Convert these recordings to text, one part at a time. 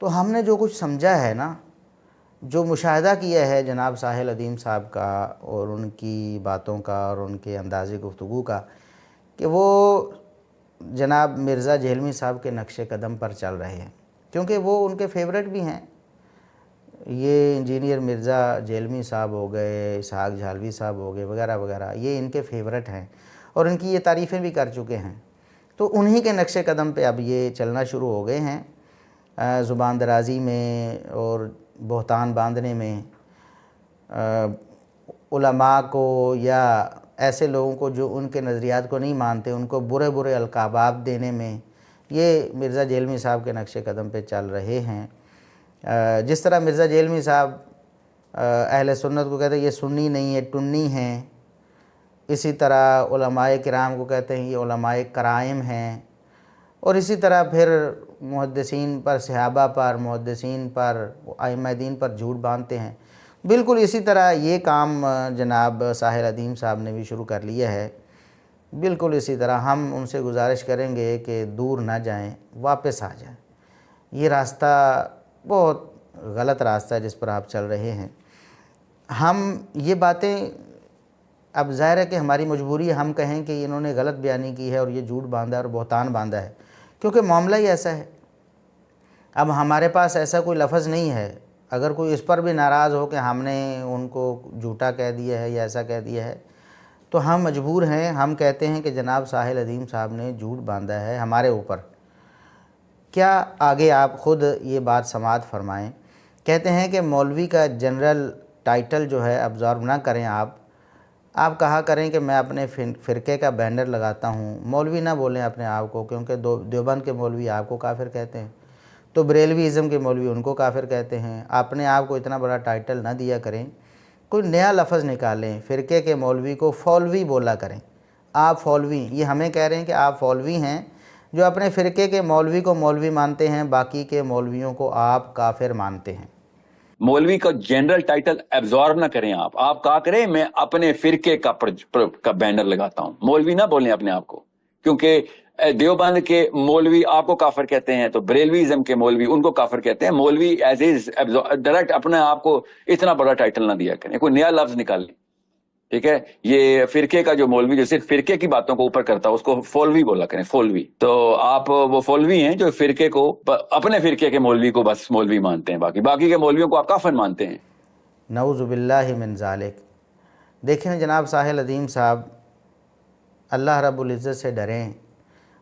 تو ہم نے جو کچھ سمجھا ہے نا، جو مشاہدہ کیا ہے جناب ساحل ادیم صاحب کا اور ان کی باتوں کا اور ان کے انداز گفتگو کا، کہ وہ جناب مرزا جہلمی صاحب کے نقش قدم پر چل رہے ہیں، کیونکہ وہ ان کے فیورٹ بھی ہیں۔ یہ انجینئر مرزا جہلمی صاحب ہو گئے، اسحاق جھالوی صاحب ہو گئے، وغیرہ وغیرہ، یہ ان کے فیورٹ ہیں اور ان کی یہ تعریفیں بھی کر چکے ہیں۔ تو انہی کے نقش قدم پہ اب یہ چلنا شروع ہو گئے ہیں، زبان درازی میں اور بہتان باندھنے میں، علماء کو یا ایسے لوگوں کو جو ان کے نظریات کو نہیں مانتے ان کو برے برے القابات دینے میں، یہ مرزا جہلمی صاحب کے نقش قدم پہ چل رہے ہیں۔ جس طرح مرزا جہلمی صاحب اہل سنت کو کہتے ہیں یہ سنی نہیں ہے، ٹنی ہیں، اسی طرح علماء کرام کو کہتے ہیں یہ علماء کرائم ہیں، اور اسی طرح پھر محدثین پر، صحابہ پر، محدثین پر، ائمہ دین پر جھوٹ باندھتے ہیں۔ بالکل اسی طرح یہ کام جناب ساحل ادیم صاحب نے بھی شروع کر لیا ہے۔ بالکل اسی طرح ہم ان سے گزارش کریں گے کہ دور نہ جائیں، واپس آ جائیں۔ یہ راستہ بہت غلط راستہ ہے جس پر آپ چل رہے ہیں۔ ہم یہ باتیں، اب ظاہر ہے کہ ہماری مجبوری ہے ہم کہیں کہ انہوں نے غلط بیانی کی ہے اور یہ جھوٹ باندھا اور بہتان باندھا ہے، کیونکہ معاملہ ہی ایسا ہے۔ اب ہمارے پاس ایسا کوئی لفظ نہیں ہے، اگر کوئی اس پر بھی ناراض ہو کہ ہم نے ان کو جھوٹا کہہ دیا ہے یا ایسا کہہ دیا ہے، تو ہم مجبور ہیں، ہم کہتے ہیں کہ جناب ساحل ادیم صاحب نے جھوٹ باندھا ہے ہمارے اوپر۔ کیا آگے آپ خود یہ بات سماعت فرمائیں۔ کہتے ہیں کہ مولوی کا جنرل ٹائٹل جو ہے ابزارو نہ کریں، آپ کہا کریں کہ میں اپنے فرقے کا بینر لگاتا ہوں، مولوی نہ بولیں اپنے آپ کو، کیونکہ دیوبند کے مولوی آپ کو کافر کہتے ہیں، تو بریلوی ازم کے مولوی ان کو کافر کہتے ہیں۔ اپنے آپ کو اتنا بڑا ٹائٹل نہ دیا کریں، کوئی نیا لفظ نکالیں، فرقے کے مولوی کو فولوی بولا کریں۔ آپ فولوی، یہ ہمیں کہہ رہے ہیں کہ آپ فولوی ہیں جو اپنے فرقے کے مولوی کو مولوی مانتے ہیں، باقی کے مولویوں کو آپ کافر مانتے ہیں۔ مولوی کا جنرل ٹائٹل ایبزارب نہ کریں، آپ کہا کریں میں اپنے فرقے کا بینر لگاتا ہوں، مولوی نہ بولیں اپنے آپ کو، کیونکہ دیوبند کے مولوی آپ کو کافر کہتے ہیں، تو بریلویزم کے مولوی ان کو کافر کہتے ہیں۔ مولوی ایز از ڈائریکٹ اپنے آپ کو اتنا بڑا ٹائٹل نہ دیا کریں، کوئی نیا لفظ نکال لیں، ٹھیک ہے؟ یہ فرقے کا جو مولوی جو صرف فرقے کی باتوں کو اوپر کرتا ہے اس کو فولوی بولا کریں، فولوی۔ تو آپ وہ فولوی ہیں جو فرقے کو، اپنے فرقے کے مولوی کو بس مولوی مانتے ہیں، باقی کے مولویوں کو آپ کافر مانتے ہیں۔ نعوذ باللہ من ذالک۔ دیکھیں جناب ساحل ادیم صاحب، اللہ رب العزت سے ڈریں۔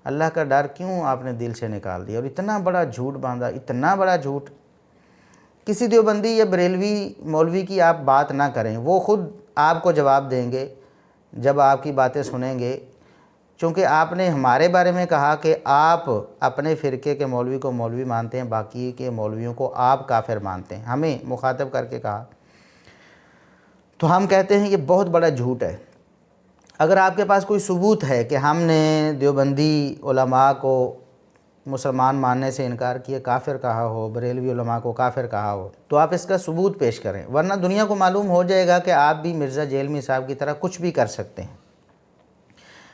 اللہ کا ڈر کیوں آپ نے دل سے نکال دیا اور اتنا بڑا جھوٹ باندھا، اتنا بڑا جھوٹ۔ کسی دیوبندی یا بریلوی مولوی کی آپ بات نہ کریں، وہ خود آپ کو جواب دیں گے جب آپ کی باتیں سنیں گے، چونکہ آپ نے ہمارے بارے میں کہا کہ آپ اپنے فرقے کے مولوی کو مولوی مانتے ہیں، باقی کے مولویوں کو آپ کافر مانتے ہیں، ہمیں مخاطب کر کے کہا۔ تو ہم کہتے ہیں یہ بہت بڑا جھوٹ ہے۔ اگر آپ کے پاس کوئی ثبوت ہے کہ ہم نے دیوبندی علماء کو مسلمان ماننے سے انکار کیا، کافر کہا ہو، بریلوی علماء کو کافر کہا ہو، تو آپ اس کا ثبوت پیش کریں، ورنہ دنیا کو معلوم ہو جائے گا کہ آپ بھی مرزا جہلمی صاحب کی طرح کچھ بھی کر سکتے ہیں۔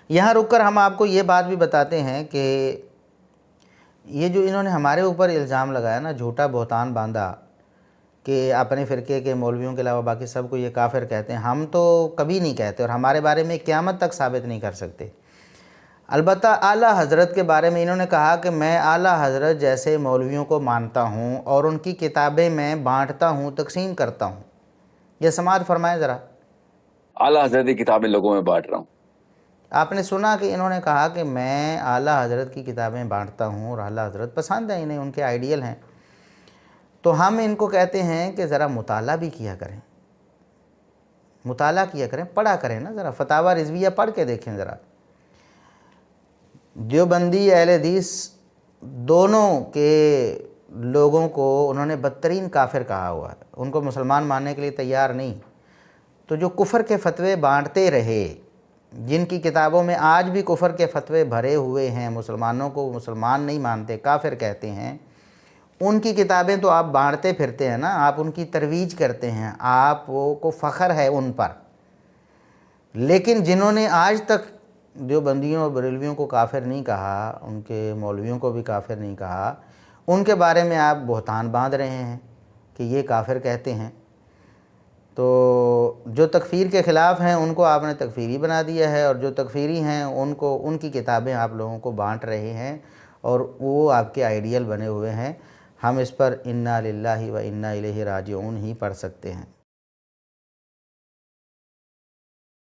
یہاں رک کر ہم آپ کو یہ بات بھی بتاتے ہیں کہ یہ جو انہوں نے ہمارے اوپر الزام لگایا نا، جھوٹا بہتان باندھا کہ اپنے فرقے کے مولویوں کے علاوہ باقی سب کو یہ کافر کہتے ہیں، ہم تو کبھی نہیں کہتے اور ہمارے بارے میں قیامت تک ثابت نہیں کر سکتے۔ البتہ اعلیٰ حضرت کے بارے میں انہوں نے کہا کہ میں اعلیٰ حضرت جیسے مولویوں کو مانتا ہوں اور ان کی کتابیں میں بانٹتا ہوں، تقسیم کرتا ہوں۔ یہ سماعت فرمائیں ذرا۔ اعلیٰ حضرت کی کتابیں لوگوں میں بانٹ رہا ہوں۔ آپ نے سنا کہ انہوں نے کہا کہ میں اعلیٰ حضرت کی کتابیں بانٹتا ہوں اور اعلیٰ حضرت پسند ہیں انہیں، ان کے آئیڈیل ہیں۔ تو ہم ان کو کہتے ہیں کہ ذرا مطالعہ بھی کیا کریں، مطالعہ کیا کریں، پڑھا کریں نا، ذرا فتاوی رضویہ پڑھ کے دیکھیں ذرا۔ دیوبندی اہل حدیث دونوں کے لوگوں کو انہوں نے بدترین کافر کہا ہوا ہے، ان کو مسلمان ماننے کے لیے تیار نہیں۔ تو جو کفر کے فتوے بانٹتے رہے، جن کی کتابوں میں آج بھی کفر کے فتوے بھرے ہوئے ہیں، مسلمانوں کو مسلمان نہیں مانتے، کافر کہتے ہیں، ان کی کتابیں تو آپ بانٹتے پھرتے ہیں نا، آپ ان کی ترویج کرتے ہیں، آپ کو فخر ہے ان پر۔ لیکن جنہوں نے آج تک دیوبندیوں اور بریلویوں کو کافر نہیں کہا، ان کے مولویوں کو بھی کافر نہیں کہا، ان کے بارے میں آپ بہتان باندھ رہے ہیں کہ یہ کافر کہتے ہیں۔ تو جو تکفیر کے خلاف ہیں ان کو آپ نے تکفیری بنا دیا ہے، اور جو تکفیری ہیں ان کی کتابیں آپ لوگوں کو بانٹ رہے ہیں، اور وہ آپ کے آئیڈیل بنے ہوئے ہیں۔ ہم اس پر انا للہ و انا الیہ راجعون ہی پڑھ سکتے ہیں۔